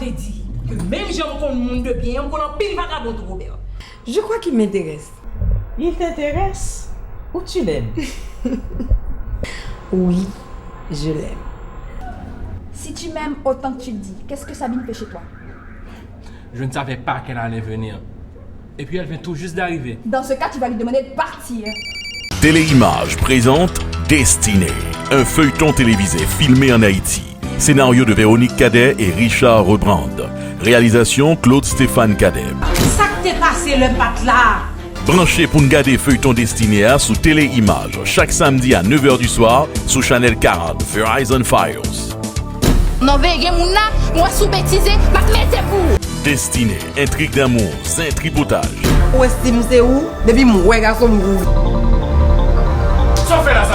voulait dire que même si on connaît le monde de bien, on connaît pile vagabond de Robert. Je crois qu'il m'intéresse. Il t'intéresse ou tu l'aimes? Oui, je l'aime. Si tu m'aimes autant que tu le dis, qu'est-ce que Sabine fait chez toi? Je ne savais pas qu'elle allait venir. Et puis elle vient tout juste d'arriver. Dans ce cas, tu vas lui demander de partir. Téléimage présente Destinée, un feuilleton télévisé filmé en Haïti. Scénario de Véronique Cadet et Richard Rebrand. Réalisation Claude-Stéphane Cadet. Ça t'est passé le matelas. Branchez pour regarder feuilleton Destinée sous Téléimage chaque samedi à 9h du soir sous Channel 40 Verizon Files. Non, veillez mon là, moi sous-bêtisé, ma mettez vous. Destinée, intrigue d'amour, tripotage. Où estime c'est où? Depuis mon garçon m'ouvre.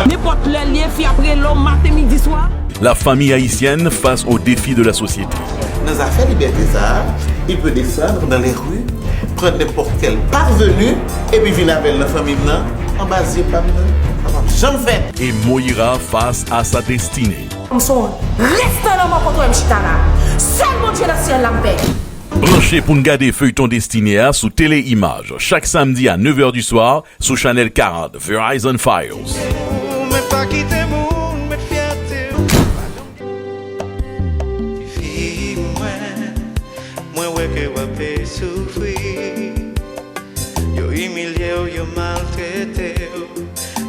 N'importe le lien fait après l'homme matin, midi, soir. La famille haïtienne face aux défis de la société. Dans affaires liberté, ça, il peut descendre dans les rues, prendre n'importe quel parvenu et puis venir avec la famille en bas de pas j'en fais. Et Moïra face à sa destinée. Reste dans mon contre Mchitana. Seul mon Dieu dans le ciel l'ampère. Branchez pour regarder feuilleton Destinée sous Téléimage chaque samedi à 9h du soir sous Channel 40 Verizon Files.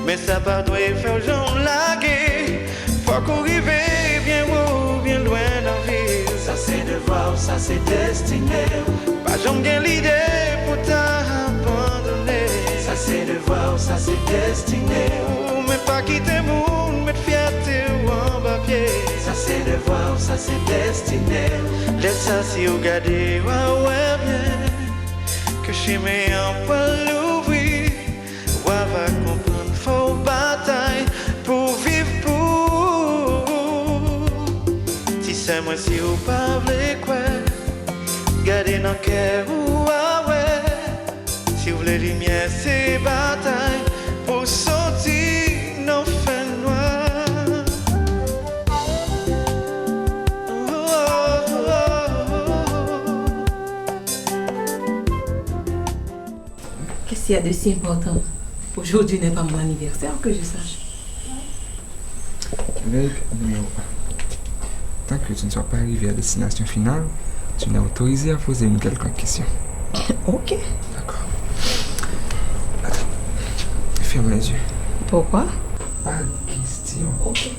Mais ça pas doit faire genre laguer. Faut qu'on arrive bien haut, bien loin dans la ville. Ça c'est devoir, ça c'est destiné. Pas j'aime bien l'idée pour t'abandonner. Ça c'est devoir, ça c'est destiné. Mais pas quitter monde, mettre fierté ou en bas pied. Ça c'est devoir, ça c'est destiné. Laisse ça si vous regardez, ouais bien. Que chez mes en poil l'ouvrir. Ouais va comprendre, faut bataille pour vivre pour. Si c'est moi si vous parlez quoi, gardez dans le cœur ou ouais. Si vous voulez lumière, c'est bataille pour sortir nos fins noires. Qu'est-ce qu'il y a de si important? Aujourd'hui n'est pas mon anniversaire, que je sache. Règle numéro 1. Tant que tu ne sois pas arrivé à destination finale, tu n'es autorisé à poser une quelconque question. Ok. D'accord. Attends. Ferme les yeux. Pourquoi? Pas de question. Ok.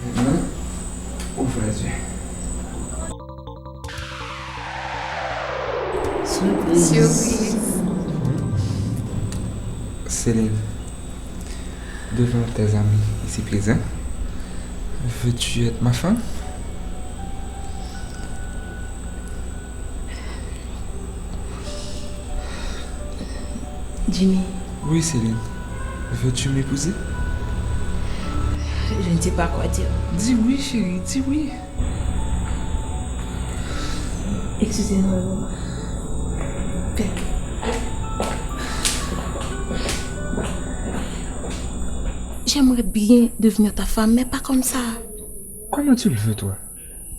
Maintenant, ouvre les yeux. Surprise. Céline, devant tes amis ici présents, veux-tu être ma femme? Jimmy, Oui, Céline. Veux-tu m'épouser? je ne sais pas quoi dire. Dis oui, chérie, dis oui. Excusez-moi. J'aimerais bien devenir ta femme, mais pas comme ça. Comment tu le veux, toi?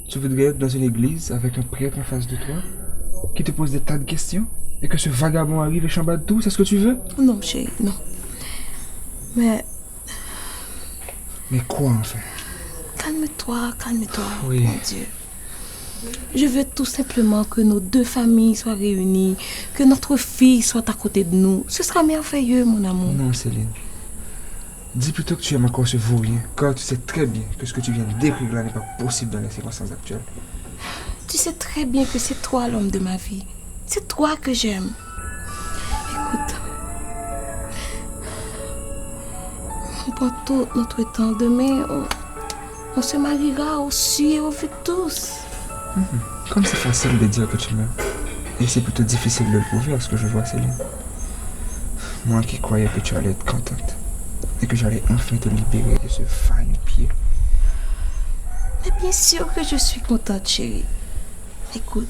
Tu voudrais être dans une église avec un prêtre en face de toi qui te pose des tas de questions et que ce vagabond arrive et chamballe tout? C'est ce que tu veux? Non, chérie, non. Mais quoi, enfin? calme-toi, Oui. mon Dieu. Je veux tout simplement que nos deux familles soient réunies, que notre fille soit à côté de nous. Ce sera merveilleux, mon amour. Non, Céline. Dis plutôt que tu aimes encore ce vaurien, car tu sais très bien que ce que tu viens de décrire là n'est pas possible dans les circonstances actuelles. Tu sais très bien que c'est toi l'homme de ma vie. C'est toi que j'aime. Écoute, on prend tout notre temps. Demain, on se mariera au su et au vu de tous. Comme c'est facile de dire que tu m'aimes. Et c'est plutôt difficile de le prouver à ce que je vois, Céline. Moi qui croyais que tu allais être contente. Et que j'allais enfin te libérer de ce vain pied. Bien sûr que je suis contente, chérie. Écoute,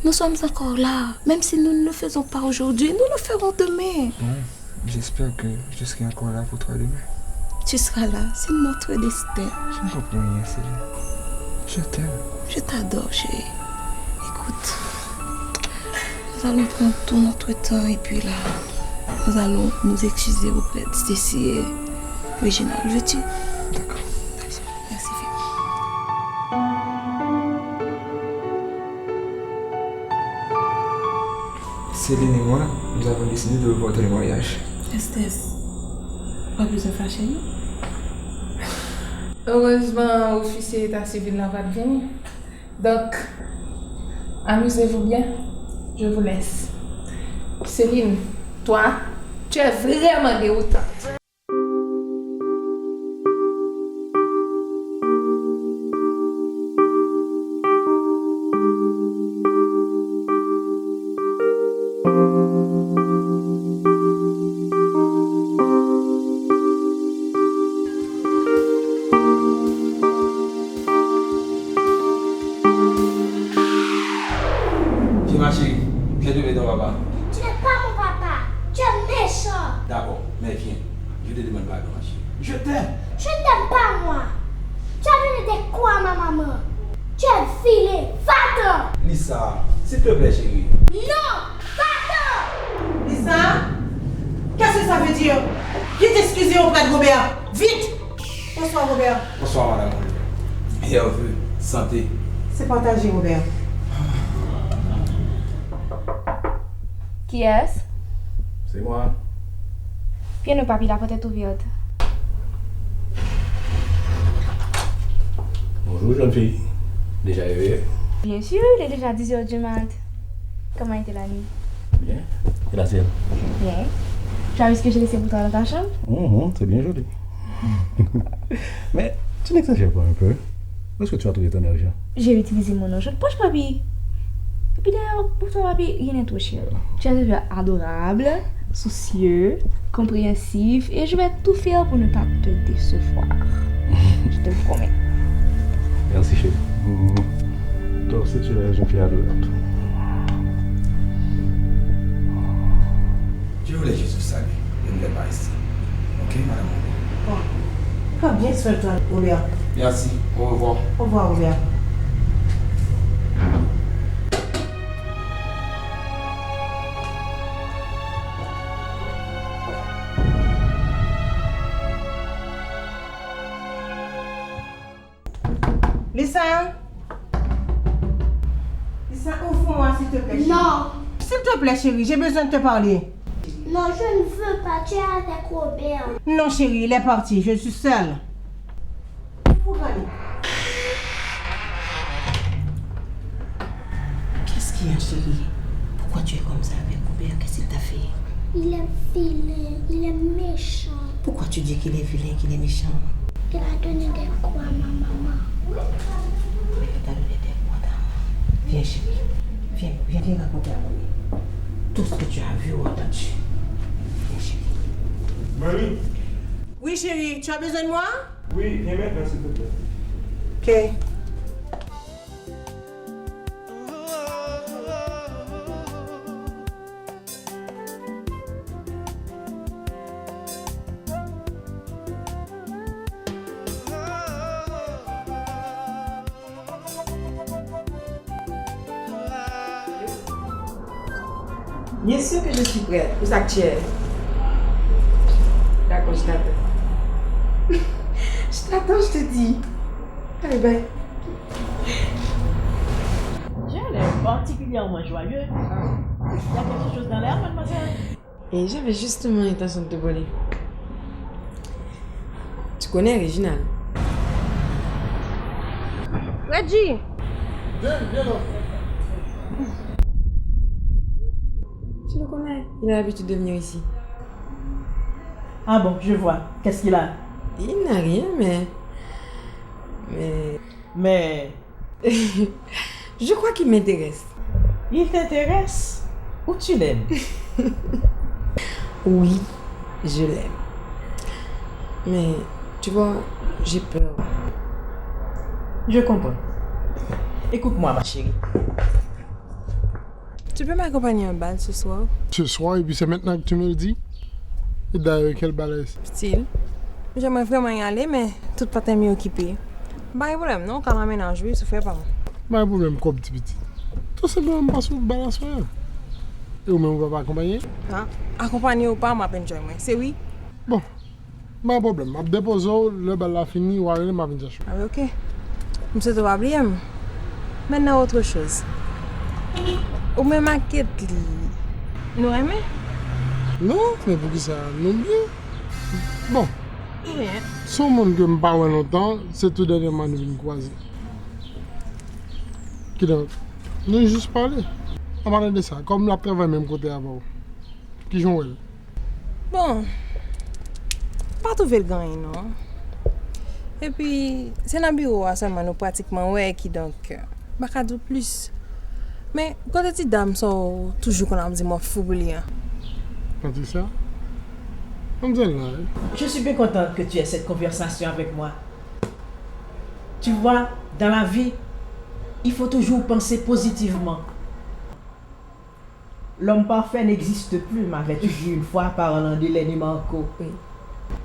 nous sommes encore là. Même si nous ne le faisons pas aujourd'hui, nous le ferons demain. Bon, j'espère que je serai encore là pour toi demain. Tu seras là, c'est notre destin. Je ne comprends rien, Céline. Je t'aime. Je t'adore, chérie. Écoute, nous allons prendre tout notre temps et puis là, nous allons nous excuser auprès de Stacy et Reginald. Veux-tu? D'accord. Merci, Phil. Céline et moi, nous avons décidé de reporter le mariage. Esther, pas besoin de faire chérie. Heureusement, l'officier d'état civil n'a pas de venir. Donc, amusez-vous bien. Je vous laisse. Céline, toi, tu es vraiment déroutante. Viens ma chérie, viens de ton papa. Tu n'es pas mon papa. Tu es méchant. D'accord, mais viens. Je te demande pardon, ma chérie. Je t'aime. Je ne t'aime pas, moi. Tu as donné des coups à ma maman. Tu es filé. Va-t'en. Lisa, s'il te plaît, chérie. Non. Va-t'en. Lisa, qu'est-ce que ça veut dire? Viens t'excuser auprès de Robert. Vite. Bonsoir, Robert. Bonsoir, madame. Et on veut santé. C'est partagé, Robert. Qui est-ce? C'est moi. Viens, nous, papi, la porte est ouverte. Bonjour, jeune fille. Déjà réveillée? Bien sûr, il est déjà 10h du mat. Comment était la nuit? Bien. Et la sienne? Bien. Tu as vu ce que j'ai laissé pour toi dans ta chambre? C'est bien joli. Mais tu n'exagères pas un peu. Où est-ce que tu as trouvé ton argent? J'ai utilisé mon argent de poche, papi. Et puis d'ailleurs, pour toi, papi, rien n'est trop cher. Tu es un enfant adorable, soucieux, compréhensif, et je vais tout faire pour ne pas te décevoir. Je te le promets. Merci, chérie. Toi aussi, tu es une jeune fille adorable. Je voulais juste saluer. Je ne vais pas ici. Ok, madame? Bon. Prends bien soin de toi, Robert. Merci. Au revoir. Au revoir, Robert. Lisa? Lisa, ouvre-moi s'il te plaît. Non. S'il te plaît, chérie, j'ai besoin de te parler. Non, je ne veux pas. Tu es avec Robert. Non, chérie, il est parti. Je suis seule. Où aller? Qu'est-ce qu'il y a, chérie? Pourquoi tu es comme ça avec Robert? Qu'est-ce qu'il t'a fait? Il est vilain. Il est méchant. Pourquoi tu dis qu'il est vilain, qu'il est méchant? Il a donné des coups à ma maman. Mais il t'a donné des coups à ta maman. Viens, chérie. Viens raconter à moi tout ce que tu as vu ou entendu. Viens, chérie. Marie? Oui, chérie, tu as besoin de moi? Oui, viens maintenant, s'il te plaît. Ok. Bien sûr que je suis prête. Où ça que tu es? D'accord, je t'attends. Je t'attends, je te dis. Allez, bye. J'ai l'air particulièrement joyeux. Il y a quelque chose dans l'air, mademoiselle? Et j'avais justement l'intention de te voler. Tu connais Reginald? Reggie! Viens là. Tu le connais? Il a l'habitude de venir ici. Ah bon, je vois. Qu'est-ce qu'il a? Il n'a rien, mais... Mais... Je crois qu'il m'intéresse. Il t'intéresse? Ou tu l'aimes? Oui, je l'aime. Mais, tu vois, j'ai peur. Je comprends. Écoute-moi, ma chérie. Tu peux m'accompagner à un bal ce soir? Ce soir, et puis c'est maintenant que tu me le dis? Et d'ailleurs, quel bal est-ce? Style. J'aimerais vraiment y aller, mais tout pas t'es mieux occupé. Pas de problème, non? Quand on amène en jouer, ça fait pas mal. Pas de problème, quoi, petit. Tout simplement parce que le bal à soir. Et ou même, on va pas accompagner? Ah, accompagner ou pas, m'a peine joie, c'est oui? Bon, pas de problème. Je dépose le bal a fini, ou aller, m'a venir chercher. Ah oui, ok. Monsieur, tu vas oublier. Maintenant, autre chose. Ou même maquette, nous aimons? Non, mais pour qui ça? Non bien. Bon. Rien. Son monde que je ne parle pas longtemps, c'est tout dernièrement nous venons croiser. Qui donc? Nous juste parler. On parle de ça, comme la travaille même côté avant. Qui joue elle? Bon. Pas tout le gagner, non? Et puis, c'est dans le bureau seulement nous pratiquement ouais qui donc pas de plus. Mais quand les petites dames sont toujours qu'on a dit moi fou brillant. Patricia? Comme ça là. Je suis bien contente que tu aies cette conversation avec moi. Tu vois, dans la vie, il faut toujours penser positivement. L'homme parfait n'existe plus, m'avais-tu dit une fois parlant de Lenny Marco. Oui.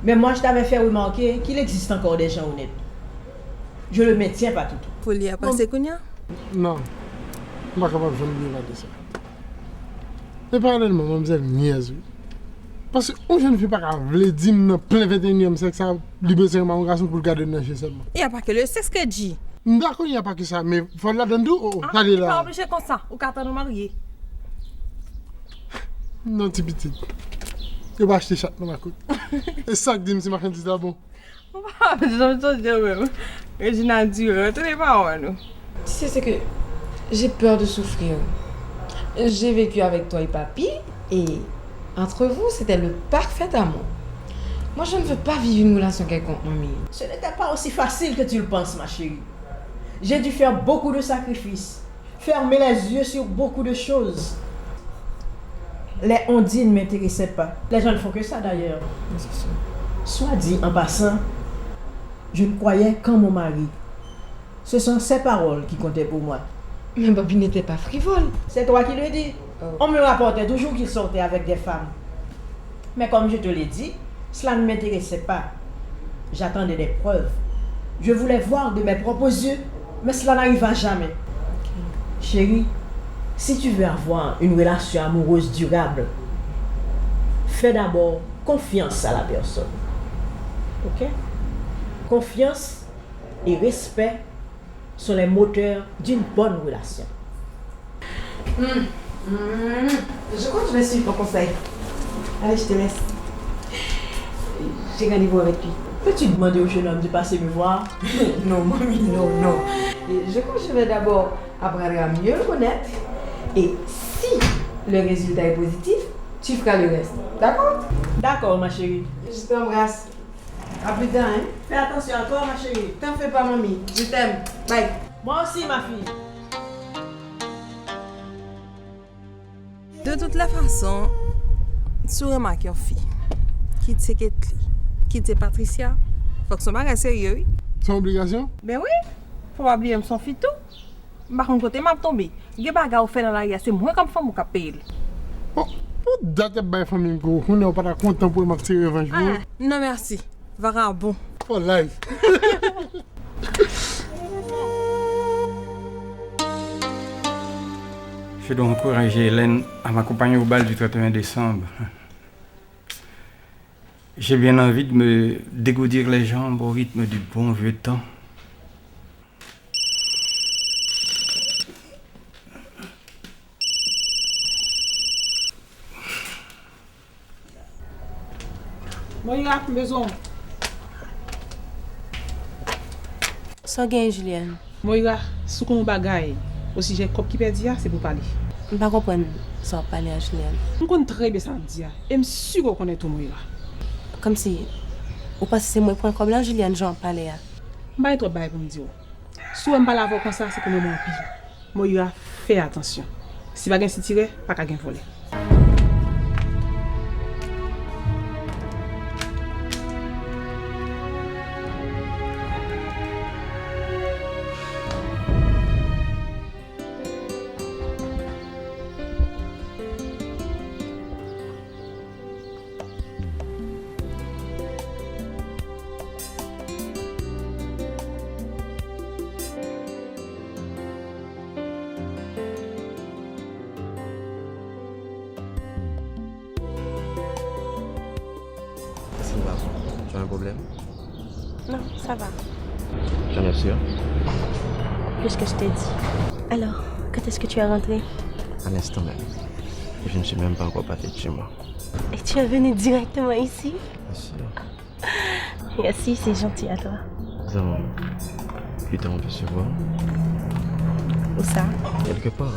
Mais moi, je t'avais fait remarquer qu'il existe encore des gens honnêtes. Je le maintiens pas tout. Faut l'y passer Kounia? Non. Je ne suis pas capable de me dire ça. Et parallèlement, mademoiselle niaise. Parce qu'on jeune fille pas capable de dire dans plein 21e siècle ça libérer mon garçon pour le garder dans chez seulement. Il n'y a pas que le sexe que dit. D'accord, il n'y a pas que ça, mais il faut la donner d'où? Allez là. Pas obligé comme ça, ou quand nous marier. Non, petit. Je vais acheter chat dans ma côte. Et ça que dit, c'est ma fin de bon. Je n'ai dit, tu n'es pas nous. Tu sais, c'est que j'ai peur de souffrir. J'ai vécu avec toi et papy, et entre vous, c'était le parfait amour. Moi, je ne veux pas vivre une relation quelconque, mamie. Ce n'était pas aussi facile que tu le penses, ma chérie. J'ai dû faire beaucoup de sacrifices, fermer les yeux sur beaucoup de choses. Les ondines ne m'intéressaient pas. Les gens ne font que ça d'ailleurs. Soit dit en passant, je ne croyais qu'en mon mari. Ce sont ses paroles qui comptaient pour moi. Mais Bobby n'était pas frivole. C'est toi qui le dis. On me rapportait toujours qu'il sortait avec des femmes. Mais comme je te l'ai dit, cela ne m'intéressait pas. J'attendais des preuves. Je voulais voir de mes propres yeux, mais cela n'arriva jamais. Chérie, si tu veux avoir une relation amoureuse durable, fais d'abord confiance à la personne. Ok? Confiance et respect sont les moteurs d'une bonne relation. Je crois que je vais suivre ton conseil. Allez, je te laisse. J'ai rendez-vous avec lui. Peux-tu demander au jeune homme de passer me voir? Non, mamie, non. Je crois que je vais d'abord apprendre à mieux le connaître. Et si le résultat est positif, tu feras le reste. D'accord? D'accord, ma chérie. Je t'embrasse. À plus tard, hein? Fais attention à toi, ma chérie. T'en fais pas, mamie. Je t'aime. Bye. Moi aussi, ma fille. De toute la façon, tu remarques une fille qui te Ketli, qui te Patricia, faut que son bagage sérieux, oui. Son obligation? Ben oui, faut pas oublier son fille tout. Par contre, côté m'a tombé, les bagages fait dans la rue, c'est moins comme femme qui paye. Pour date de famille, on n'est pas content pour me tirer revanche. Non merci, va bon. For life. Je dois encourager Hélène à m'accompagner au bal du 31 décembre. J'ai bien envie de me dégourdir les jambes au rythme du bon vieux temps. Moïra, besoin. Sans gain, Julienne. Moïra, sous qu'on bagaille, aussi j'ai cop qui perdu, c'est pour parler. Je ne comprends pas sans parler à Julienne. Je connais très bien ça, et je suis sûr qu'on connaît tout Moïra. Comme si, ou parce que c'est moi qui comme là, Julienne, j'en parlais. Je ne vais pas pour me dire. Si on ne parle pas comme ça, c'est que je m'en pire. Moïra, fais attention. Si tu ne vas pas tirer, pas qu'à voler. ça va. J'en ai sûr. Plus que je t'ai dit. Alors, quand est-ce que tu es rentré? À l'instant même. Je ne suis même pas encore parti de chez moi. Et tu es venu directement ici? Bien sûr. Merci, c'est gentil à toi. Donc, plus tard on peut se voir. Où ça? Quelque part.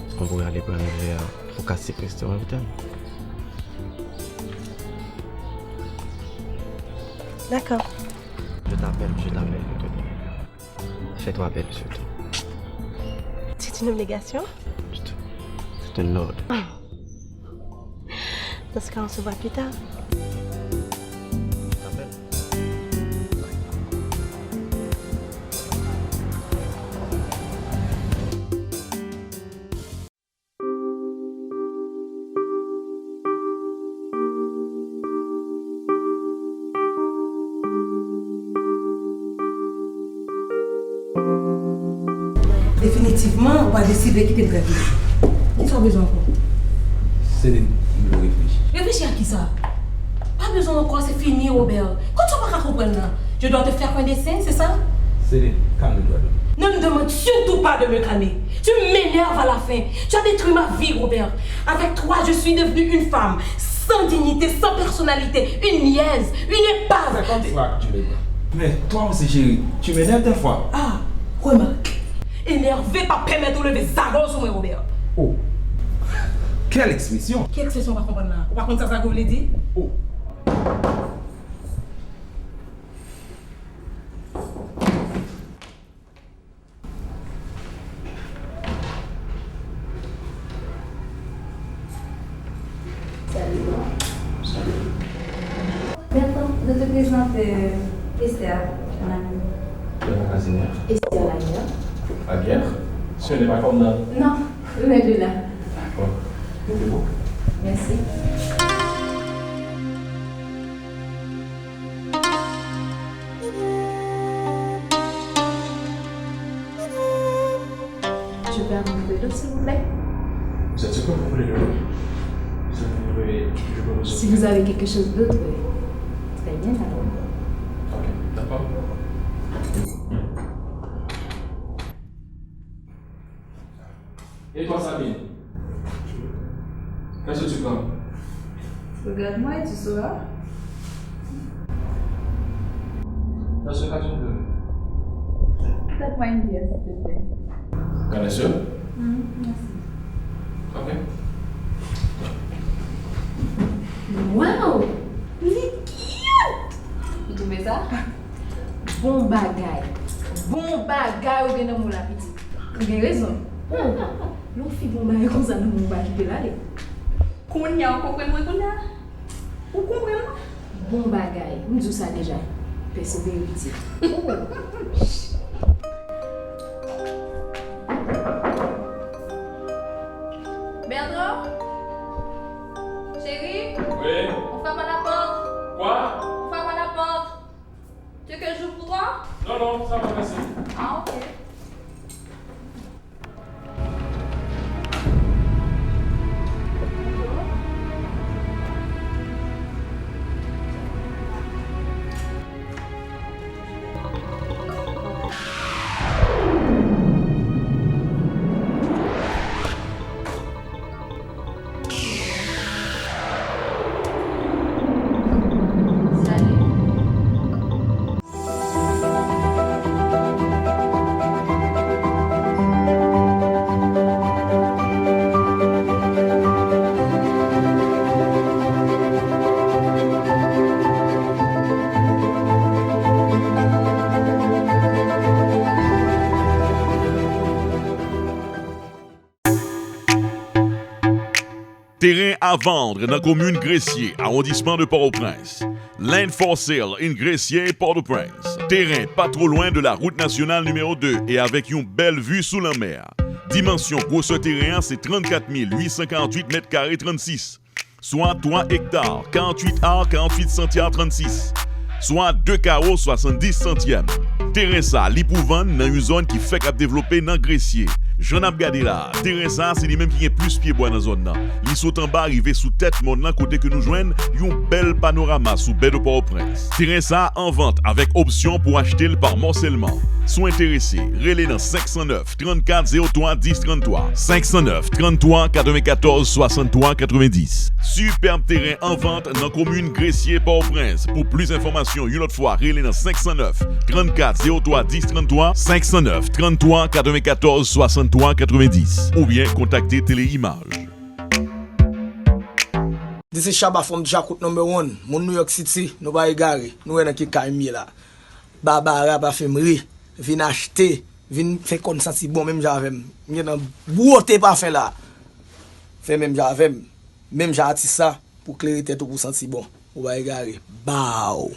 Est-ce qu'on pourrait aller prendre un verre au Classique Restaurant Hôtel? D'accord. Je t'appelle. Fais-toi appel surtout. C'est une obligation? C'est une ordre. Dans ce cas, on se voit plus tard. Définitivement, on va décider de quitter le travail. Ils ont besoin encore. Céline, je réfléchis. Réfléchis à qui ça? Pas besoin encore, c'est fini, Robert. Quand tu vas comprendre là, je dois te faire un dessin, c'est ça? Céline, calme-toi. Ne me demande surtout pas de me calmer. Tu m'énerves à la fin. Tu as détruit ma vie, Robert. Avec toi, je suis devenue une femme sans dignité, sans personnalité, une niaise, une épave. C'est comme ça que tu m'énerves. Mais toi aussi, chérie, tu m'énerves des fois. Ah, remarque. Énervé pas permettre de lever Zagon sur moi, Robert. Oh. Quelle expression? Quelle expression on va comprendre là? On va comprendre ça que vous voulez dire? Oh. Bertrand, de te présenter Esther, mon amie. De la casinière. Esther Lanière. La bière? Ce n'est pas comme là. Non, les deux là. D'accord. Mettez-vous. Merci. Je peux avoir un peu d'eau, s'il vous plaît? Vous êtes sûr que vous voulez de l'eau? Je peux vous Si vous avez quelque chose d'autre, très bien alors. Ok, d'accord. Et toi, Sabine? Qu'est-ce que tu prends? Regarde-moi et tu sauras. Dans ce cas, tu peux. Faites-moi une bière, s'il te plaît. Bien sûr. Merci. Ok. Wow! Il est cute! Vous trouvez ça? Bon bagay. Bon bagay ou bien dans mon lapiti. Vous avez raison. L'on fait bon bagay comme ça dans mon bagay qui peut l'aller. Qu'on y a encore moi qu'on a? Vous comprenez? Bon bagay. Nous disons ça déjà. Persévérer petit. Bertrand? Chérie? Oui? On frappe à la porte. Quoi? On frappe à la porte. Tu veux que je joue pour toi? Non, non, ça va, merci. Ah, ok. Terrain à vendre dans la commune Gressier, arrondissement de Port-au-Prince. Land for sale in Gressier, Port-au-Prince. Terrain pas trop loin de la route nationale numéro 2 et avec une belle vue sous la mer. Dimension grosse terrain, c'est 34 848 mètres carrés 36. Soit 3 hectares, 48 arts, 48 centièmes 36. Soit 2 carreaux, 70 centièmes. Terrain ça, li pou vendre dans une zone qui fait qu'à développer dans Gressier. J'en ai regardé là. Terrain ça, c'est lui-même qui est plus pied bois dans la zone là. Il saute en bas, arrivé sous tête monde là, côté que nous joignent, un bel panorama sous baie de Port-au-Prince. Terrain ça en vente avec option pour acheter le par morcellement. Sont intéressés, relais dans 509 34 03 10 33. 509 33 94 63 90. Superbe terrain en vente dans la commune Gressier Port-au-Prince. Pour plus d'informations, une autre fois, relais dans 509 34 03 10 33. 509 33 94 63 90. Ou bien contacter Téléimage. This is Shabba from Jacoot #1. Mon New York City, nous va égarer. Nous sommes qui Kaimi là. Barbara Bafemri. Vin acheter, vin faire comme ça si bon même j'avais. M'y dans beauté pas fait là. Fait même j'avais. Même j'ai artiste ça pour clarité tout pour sentir bon. On va égarer. Bao.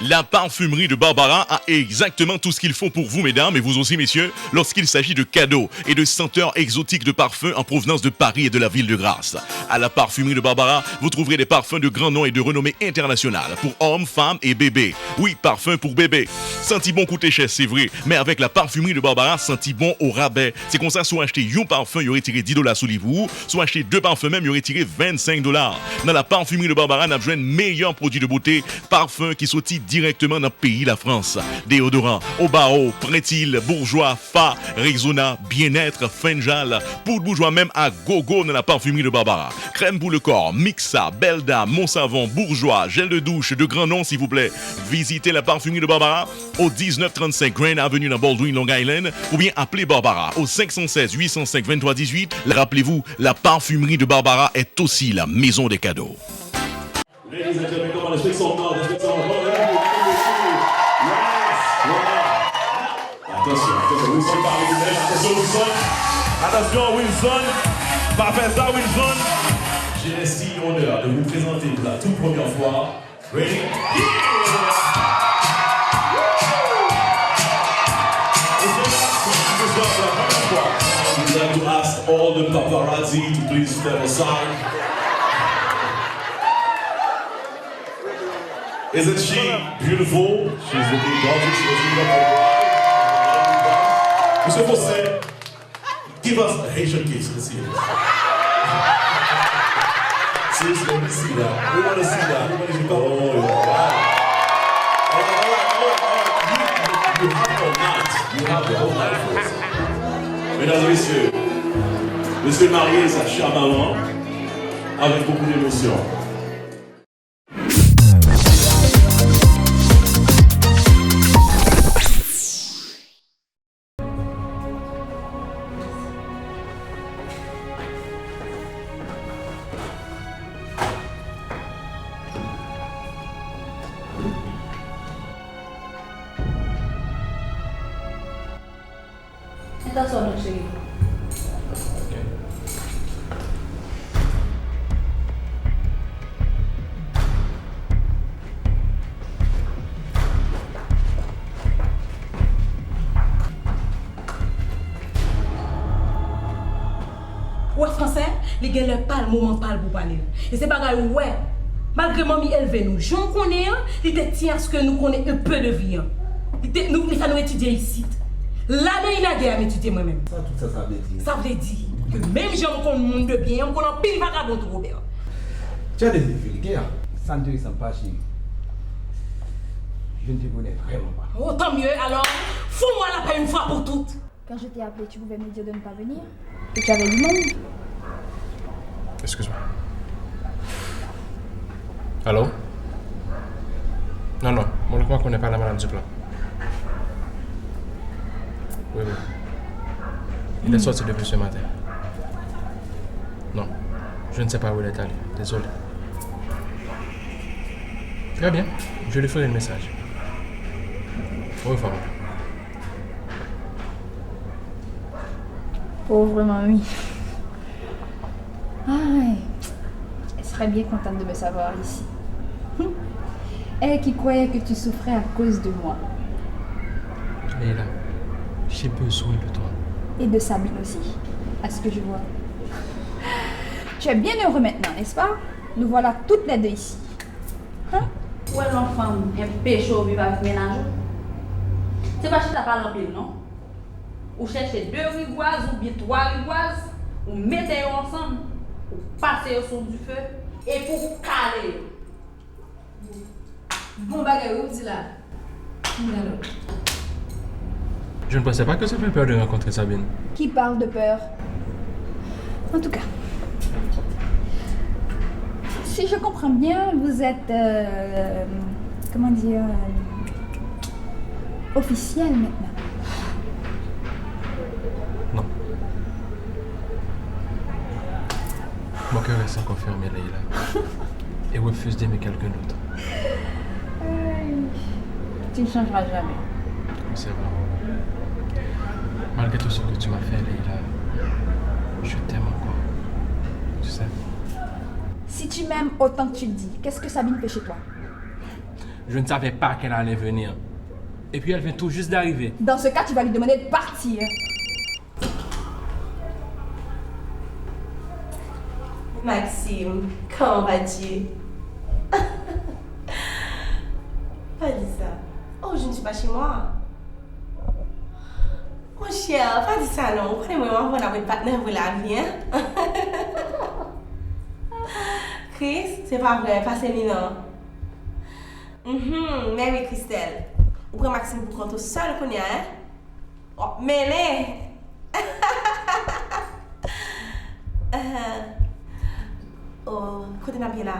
La parfumerie de Barbara a exactement tout ce qu'il faut pour vous, mesdames, et vous aussi, messieurs, lorsqu'il s'agit de cadeaux et de senteurs exotiques de parfums en provenance de Paris et de la ville de Grasse. À la parfumerie de Barbara, vous trouverez des parfums de grand nom et de renommée internationale pour hommes, femmes et bébés. Oui, parfum pour bébé. Senti bon coûter cher, c'est vrai, mais avec la parfumerie de Barbara, senti bon au rabais. C'est comme ça, soit acheter un parfum, il aurait tiré $10 sous l'Ivoire, soit acheter 2 parfums même, il aurait tiré $25. Dans la parfumerie de Barbara, on a besoin de meilleurs produits de beauté, parfums qui sortent directement dans le pays, la France. Déodorant, Obao, Prétil, Bourgeois, Fa, Rexona, Bien-être, Fenjal, poudre bourgeois même à gogo dans la parfumerie de Barbara. Crème pour le corps, Mixa, Belda, Monsavon, Bourgeois, gel de douche de grand nom s'il vous plaît. Visitez la parfumerie de Barbara au 1935 Grand Avenue dans Baldwin, Long Island, ou bien appelez Barbara au 516 805 23 18. Rappelez-vous, la parfumerie de Barbara est aussi la maison des cadeaux. Ladies and gentlemen, come on, let's make some noise, let's make some noise. Attention, Wilson parle du même, attention Wilson. Attention Wilson, pas faire ça Wilson. J'ai l'insigne honneur de vous présenter pour la toute première fois. Ready? We'd like to ask all the paparazzi to please step aside. Isn't she beautiful? She's looking gorgeous. She was looking up Monsieur Fossé, give us a Haitian kiss. Let's see it. Seriously, let me see that. We want to see that. Oh, wow. You have all night. You have the whole night for us. Mesdames et messieurs, monsieur marié et sa chère maman, avec beaucoup d'émotion. Attention, notre chérie. Ouais, français, les gars, le pas le moment pas pour parler. Et c'est pas grave, ouais. Malgré mamie élevé nous, j'en connais, il était tiers ce que nous connaissons un peu de vie. Nous allons étudier ici. L'année il a guerre m'étudier moi-même. Ça, tout ça, ça veut dire. Ça veut dire que même si on connaît le monde de bien, on connaît pile vagabond tout Robert. Tu as des difficultés, hein? Ça ne te ressemble pas, chérie. Je ne te connais vraiment pas. Oh, tant mieux, alors, fous-moi la paix une fois pour toutes. Quand je t'ai appelé, tu pouvais me dire de ne pas venir? Que tu avais du monde? Excuse-moi. Allô? Non, moi je crois qu'on n'est pas la madame Duplan. Oui. Il est sorti depuis ce matin. Non, je ne sais pas où il est allé. Désolé. Très bien, je lui ferai un message. Au revoir. Pauvre mamie. Ah, elle serait bien contente de me savoir ici. Elle qui croyait que tu souffrais à cause de moi. Leila, j'ai besoin de toi. Et de Sabine aussi, à ce que je vois. Tu es bien heureux maintenant, n'est-ce pas? Nous voilà toutes les deux ici. Hein? Où est l'enfant, un péché au vivant ménage? C'est pas que tu n'as pas l'empile, non? Ou cherchez 2 rigoises ou bien 3 rigoises, ou mettez ensemble, ou passez au son du feu, et pour vous caler. Bon bagay, où dit là? Je ne pensais pas que ça fait peur de rencontrer Sabine. Qui parle de peur? En tout cas, si je comprends bien, vous êtes, comment dire, officiel maintenant. Non. Mon cœur est sans confirmer Leïla. Et refuse d'aimer quelqu'un d'autre. Tu ne changeras jamais. C'est vrai. Malgré tout ce que tu m'as fait, Leïla, je t'aime encore. Tu sais? Si tu m'aimes autant que tu le dis, qu'est-ce que Sabine fait chez toi? Je ne savais pas qu'elle allait venir. Et puis elle vient tout juste d'arriver. Dans ce cas, tu vas lui demander de partir. Maxime, comment vas-tu? Pas dit ça. Oh, je ne suis pas chez moi. Oh, cher, pas dit ça non. Vous connaissez moi, on a votre partenaire pour la vie, hein? Chris, c'est pas vrai, pas Céline. Mais oui, Christelle. Vous prenez Maxime pour compte seul, qu'on y a, hein? Oh, mais oh, côté n'a bien là.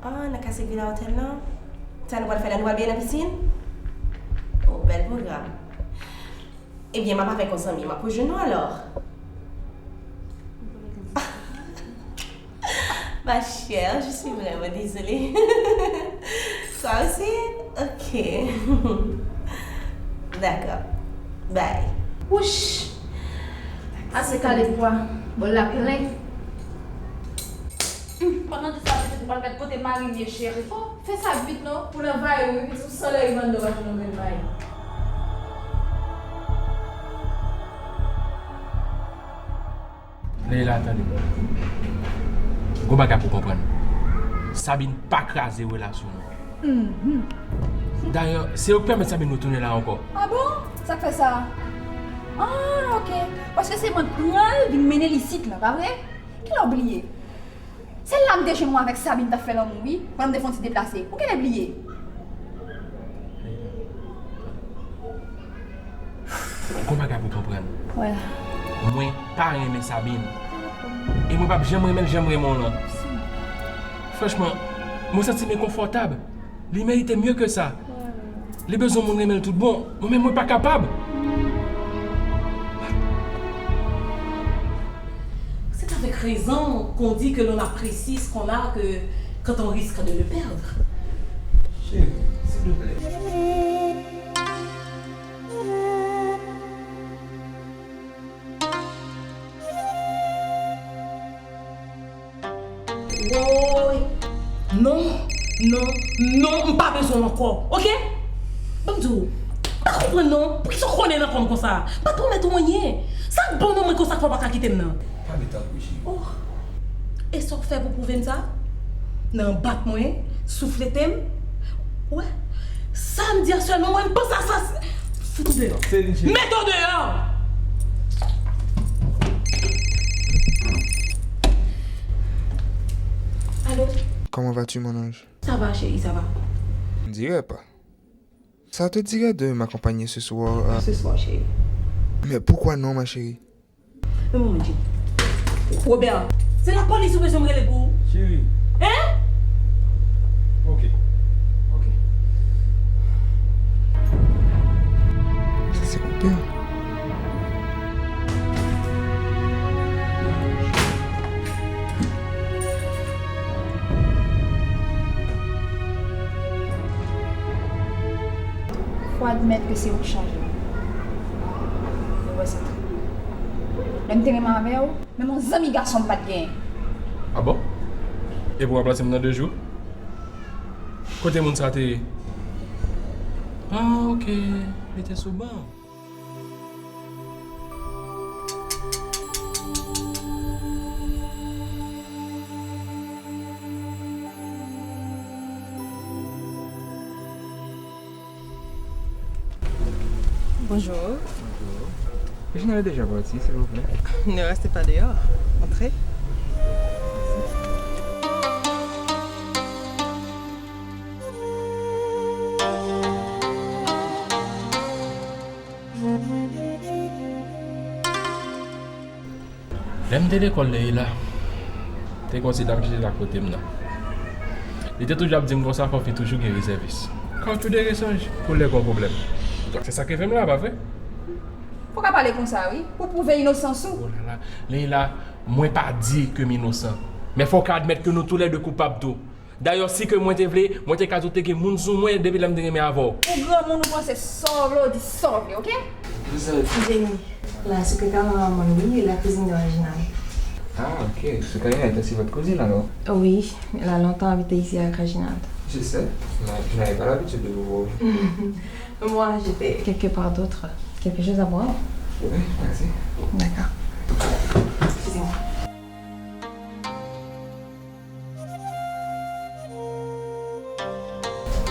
Ah, on a cassé Villa Hotel là. Ça nous va faire la nouvelle bien dans la piscine? Oh, bel programme. Eh bien, ma pas fait comme ça, mais ma pour genou alors. Ma chère, je suis vraiment désolée. Toi aussi? Ok. D'accord. Bye. Ouch! Ah, c'est calé quoi? Bon, la plein. Pendant que ça, tu vas mettre côté marinier, chérie. Oh, fais ça vite, non? Pour l'envahir, oui, puis tout ça, là, il va nous faire une nouvelle vaille. Leïla, attendez. Go baga pour comprendre. Sabine pas crasé relation. D'ailleurs, c'est au permettre Sabine nous tourner là encore. Ah bon? Ça fait ça? Ah, ok. Parce que c'est mon plan de mener les sites là, pas vrai? Qui l'a oublié? C'est l'âme de chez moi avec Sabine t'a fait l'homme, oui? Pendant des fois, se déplacer. Pour qu'elle ait oublié? Go baga pour comprendre. Ouais. Moi, pas aimer Sabine. Et moi, pas j'aimerais mon là. Franchement, moi, ça c'est confortable. Il méritait mieux que ça. Les besoins, mon remède tout bon. Moi-même, moi, pas capable. C'est avec raison qu'on dit que l'on apprécie ce qu'on a que quand on risque de le perdre. Chérie, s'il te plaît. Oui. Non, pas besoin encore, ok? Bonjour. Pas comprendre non? Pour qui se connaît comme ça? Pas trop mettre rien. Ça bon non mais comme ça faut pas quitter non. Pas de temps, oui. Oh. Et ça fait pour prouver ça? Non, bat moi, souffler thème. Ouais. Ça me dit seulement moi pense à ça. Foutu dehors. Mets-toi dehors. Allô? Comment vas-tu, mon ange? Ça va, chérie, ça va. Je ne dirais pas. Ça te dirait de m'accompagner ce soir à... Ce soir, chérie. Mais pourquoi non, ma chérie? Mais mon Dieu. Robert, c'est la police ou besoin de les bouts? Chérie. Hein? Ok. C'est Robert. Faut admettre que c'est au changement. Mais ouais, c'est tout. L'intérêt avec vous, mais mon ami garçon pas de gain. Ah bon? Et pour remplacer dans 2 jours? Côté mon ça t'es. Ah, ok. Il était sous banc. Bonjour. Bonjour. Je n'avais déjà parti, s'il vous plaît. Ne restez pas dehors. Entrez. L'aime de l'école là. T'es considéré que j'ai à côté maintenant. Il était toujours à dire que ça fait toujours gagner service. Quand tu déranges pour les gros problèmes. Donc c'est ça que fait là, pas vrai? Faut pas parler comme ça, oui? Pour prouver innocence ou? Oh là là, là, moi pas dit que je suis innocent. Mais faut admettre que nous tous les deux coupables d'eau. D'ailleurs, si que moi te voulais, moi te ajouté que moun sou moi depuis l'am de avant. Pour grand monde nous pense sauver, dit sauver, OK? Jenny, la secrétaire de maman, oui, et la cousine originale. Ah, ok. Ce carrière est aussi votre cousine alors? Oui, elle a longtemps habité ici à Reginald. Je sais, mais je n'avais pas l'habitude de vous voir. Moi, j'étais quelque part d'autre. Quelque chose à boire? Oui, merci. D'accord. Excusez-moi.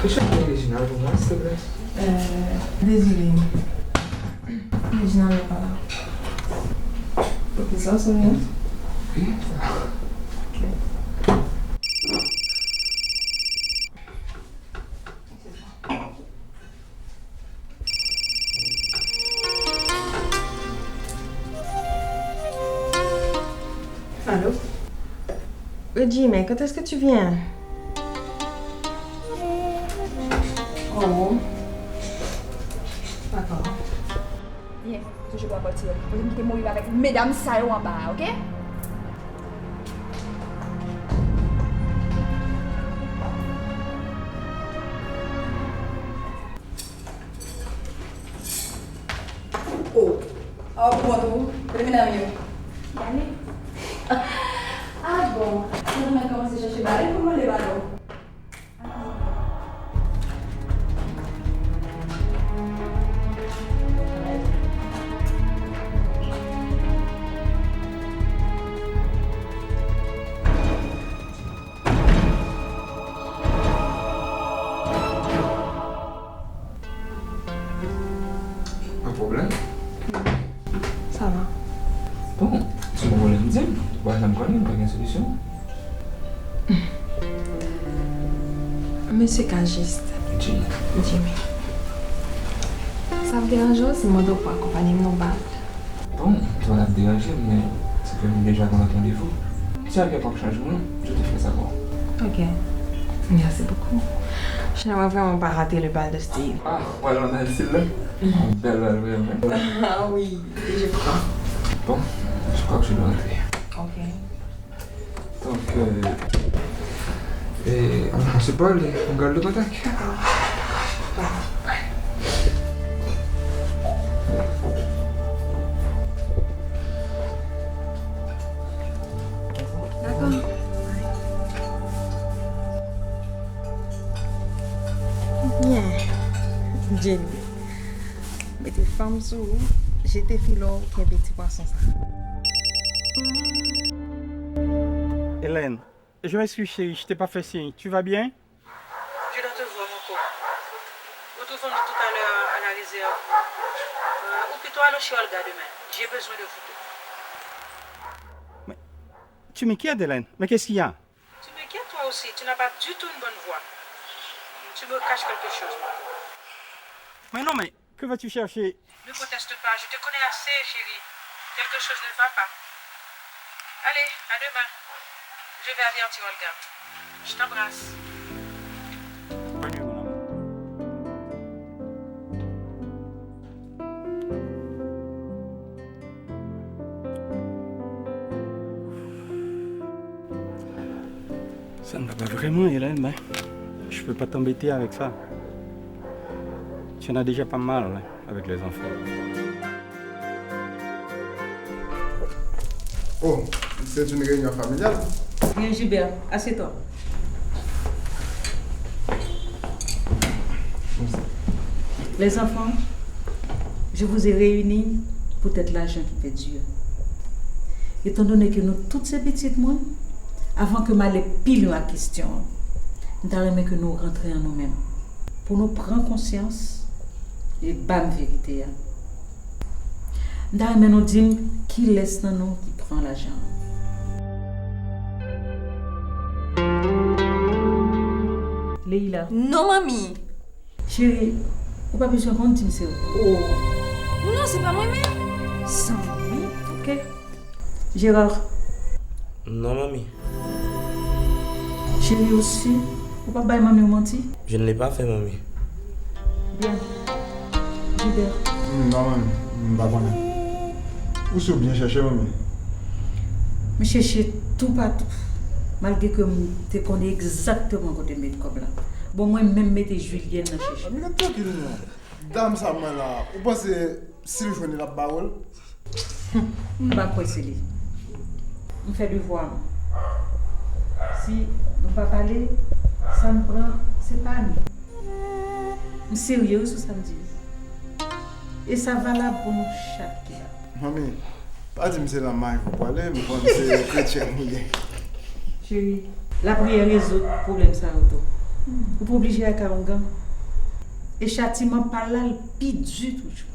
Peux-je appeler Réginald pour moi, s'il te plaît? Désolée. Réginald n'est pas là. Faut que ça soit bien. Oui, ça va. Ok. Allô? Reggie, mais quand est-ce que tu viens? Oh. D'accord. Viens, je dois partir. Vous me mourir avec mesdames Sayo en bas, OK? Oh. Oh, bonjour. Terminamos. Vale. Ah, bom. Não é como se já chegaram, como levaram? Un problème? Ça va. Bon, si vous voulez me dire, moi je me connais, pas une solution. Monsieur Cagiste. Jimmy. Jimmy. Ça vous dérange si moi je peux accompagner mon bal? Bon, tu vas me déranger, mais c'est que déjà dans notre rendez-vous. Si il y a quelques changements, je te ferai savoir. Ok. Merci beaucoup. Je n'aimerais vraiment pas rater le bal de Steve. Ah, voilà, on a celle-là. Belle, vraiment. Ah oui, je crois. Bon, je crois que je dois rentrer. Ok. Donc, on se parle et on garde le contact. D'accord. Bien. Jenny. Mais tes femmes sous, j'étais philo qui est petit poisson ça. Hélène, je m'excuse chérie, je t'ai pas fait signe. Tu vas bien? Je dois te voir encore. Retrouvons-nous tout à l'heure à la réserve. Ou plutôt allons chez Olga demain. J'ai besoin de vous deux. Tu m'inquiètes Hélène, mais qu'est-ce qu'il y a? Tu m'inquiètes toi aussi. Tu n'as pas du tout une bonne voix. Tu me caches quelque chose, moi. Mais non, mais que vas-tu chercher? Ne proteste pas. Je te connais assez, chérie. Quelque chose ne va pas. Allez, à demain. Je vais avertir Olga. Je t'embrasse. Ça ne va pas vraiment, Hélène, mais je peux pas t'embêter avec ça. Tu en as déjà pas mal hein, avec les enfants. Oh, c'est une réunion familiale? Bien, Gilbert, assieds-toi. Les enfants, je vous ai réunis pour être l'argent qui fait Dieu. Étant donné que nous, toutes ces petites monde, avant que m'aller pile la question, nous aimé que nous rentrions en nous-mêmes. Pour nous prendre conscience et bam vérité. D'ailleurs, nous disons qui laisse dans nous qui prend l'argent. Leila. Non, mamie. Chérie, ou pas besoin qu'on dise ça. Oh. Non, c'est pas moi-même. Sans mamie. Ok. Gérard. Non, mamie. Chérie aussi. Ou pas bailler mamie ou menti? Je ne l'ai pas fait, mamie. Bien. Gilbert. Non, mamie. Je ne sais pas. Où est-ce que bien chercher, mamie? Je cherche tout partout. Malgré que je connais exactement côté mettre comme là. Bon, moi même mettre Julien dans chercher. Mais tranquille, dame ça là. Vous pensez si je joue la parole? Pas quoi c'est lui. On fait devoir. Si on pas parler, ça me prend, c'est pas nous. Je suis sérieux sur samedi. Et ça va là pour nous chaque fois. Mamie, pas dire que c'est la maille pour parler, mais quand c'est chrétien. Chérie, la prière résout le problème ça auto. Vous pouvez obliger à Karongan. Et châtiment par là, le pire du toujours.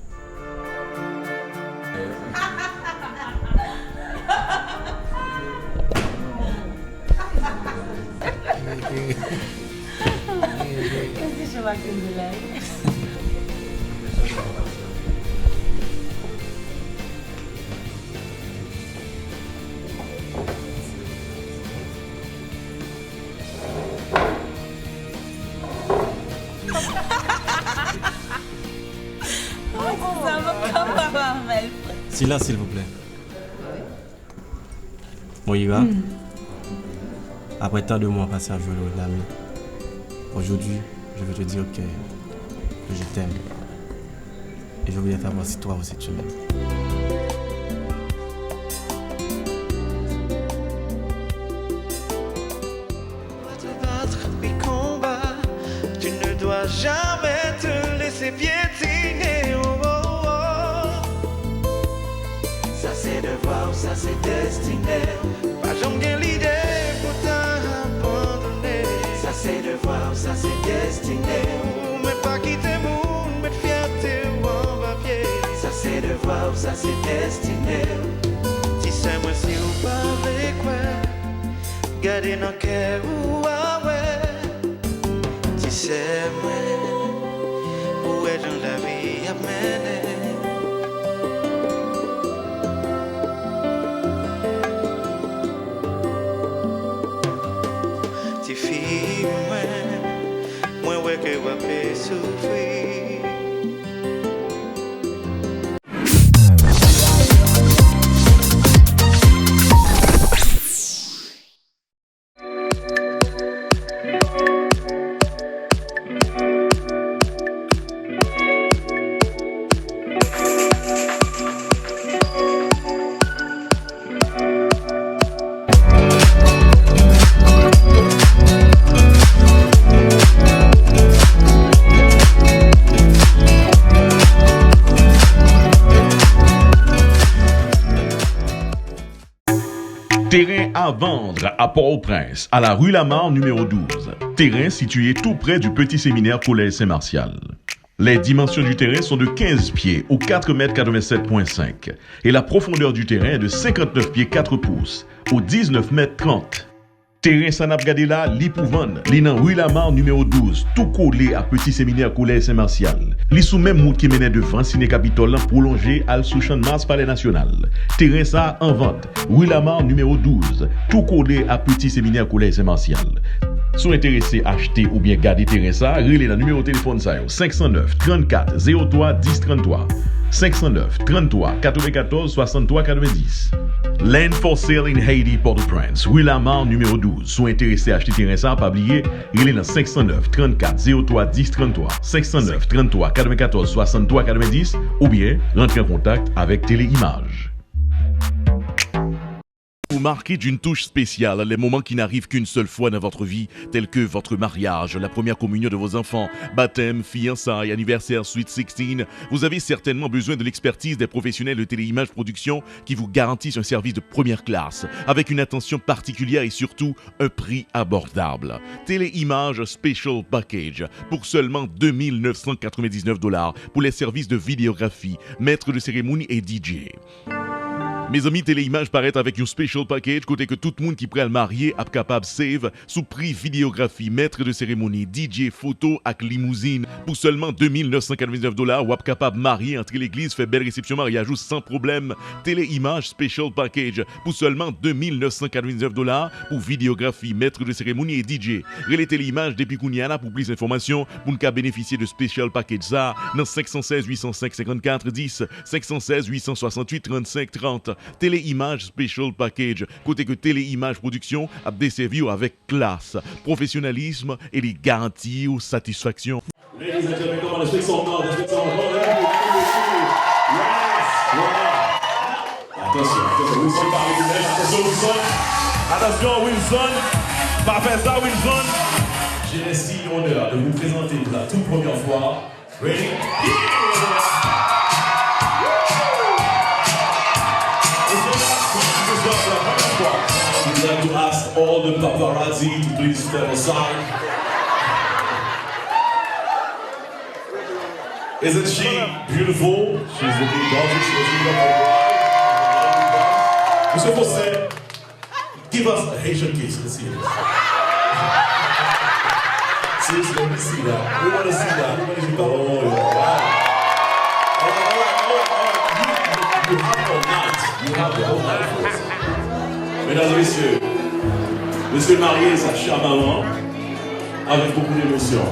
Qu'est-ce que je vois que de là? Silence, s'il vous plaît. Moïra, après tant de mois passés à jouer le l'ami, aujourd'hui, je veux te dire que je t'aime. Et je voulais savoir si toi aussi tu m'aimes. Tu ne dois jamais te laisser piétiner. Oh, oh, oh. Ça c'est devoir, ça c'est destiné. Pas jamais l'idée pour t'abandonner. Ça c'est devoir, ça c'est destiné. Mais pas quitter mon, mais fierté ou en papier. Ça c'est devoir, ça c'est destiné. Si c'est moi si ou pas avec quoi, garder nos cœurs ou ah ouais. C'est moi, où est dans la vie à mener? Si fille, moi, ouais que va pas souffrir. Terrain à vendre à Port-au-Prince, à la rue Lamar numéro 12. Terrain situé tout près du petit séminaire Collège Saint-Martial. Les dimensions du terrain sont de 15 pieds ou 4,87,5 m et la profondeur du terrain est de 59 pieds 4 pouces ou 19 m 30. Terrain Sanap Gadela, li pou vendre, li nan rue Lamar numéro 12, tout collé à petit séminaire Collège Saint-Martial. Li sous même route qui menait devant Ciné Capitole prolongé al sous champ de Mars Palais National. Terrain ça en vente, rue Lamar numéro 12, tout collé à petit séminaire Collège Saint-Martial. Sont intéressés à acheter ou bien garder terrain ça, relez le numéro de téléphone ça 509 34 03 10 33. 509 33 94 63 90. Land for sale in Haiti, Port-au-Prince, rue Lamar numéro 12. Sont intéressés à acheter terrain ça, pas oublier, relez dans 509 34 03 10 33. 509 33 94 63 90 ou bien rentrez en contact avec Téléimage. pour marquer d'une touche spéciale les moments qui n'arrivent qu'une seule fois dans votre vie, tels que votre mariage, la première communion de vos enfants, baptême, fiançailles, anniversaire, Sweet 16, vous avez certainement besoin de l'expertise des professionnels de Téléimage Production qui vous garantissent un service de première classe, avec une attention particulière et surtout un prix abordable. Téléimage Special Package pour seulement 2 999 $ pour les services de vidéographie, maître de cérémonie et DJ. Mes amis, Téléimage paraît avec un special package côté que tout le monde qui prend le marié est capable de save sous prix vidéographie, maître de cérémonie, DJ, photo avec limousine pour seulement 2 999 $ ou est capable de marier, entrer l'église, faire belle réception mariage sans problème. Téléimage special package pour seulement 2 999 $ pour vidéographie, maître de cérémonie et DJ. Relais Téléimage depuis Kouniana pour plus d'informations pour ne bénéficier de special package ça dans 516 805 54 10, 516 868 35 30. Téléimage Special Package, côté que Téléimage Production a desservi avec classe, professionnalisme et les garanties ou satisfaction. Ladies and gentlemen, come on, let's make some noise, let's make some noise. Attention, Wilson parle lui-même, attention Wilson. Attention Wilson, pas faire ça Wilson. J'ai l'insigne honneur de vous présenter pour la toute première fois. Ready? We'd like to ask all the paparazzi to please step aside. Isn't she beautiful? She's looking gorgeous. She's looking Mr. Fossé, give us a Haitian kiss. Let's see this. Seriously, let me see that. We want to see that. Oh, wow. You have all night. You have the whole night for us. Mesdames et messieurs, monsieur le marié et sa chère maman, avec beaucoup d'émotion.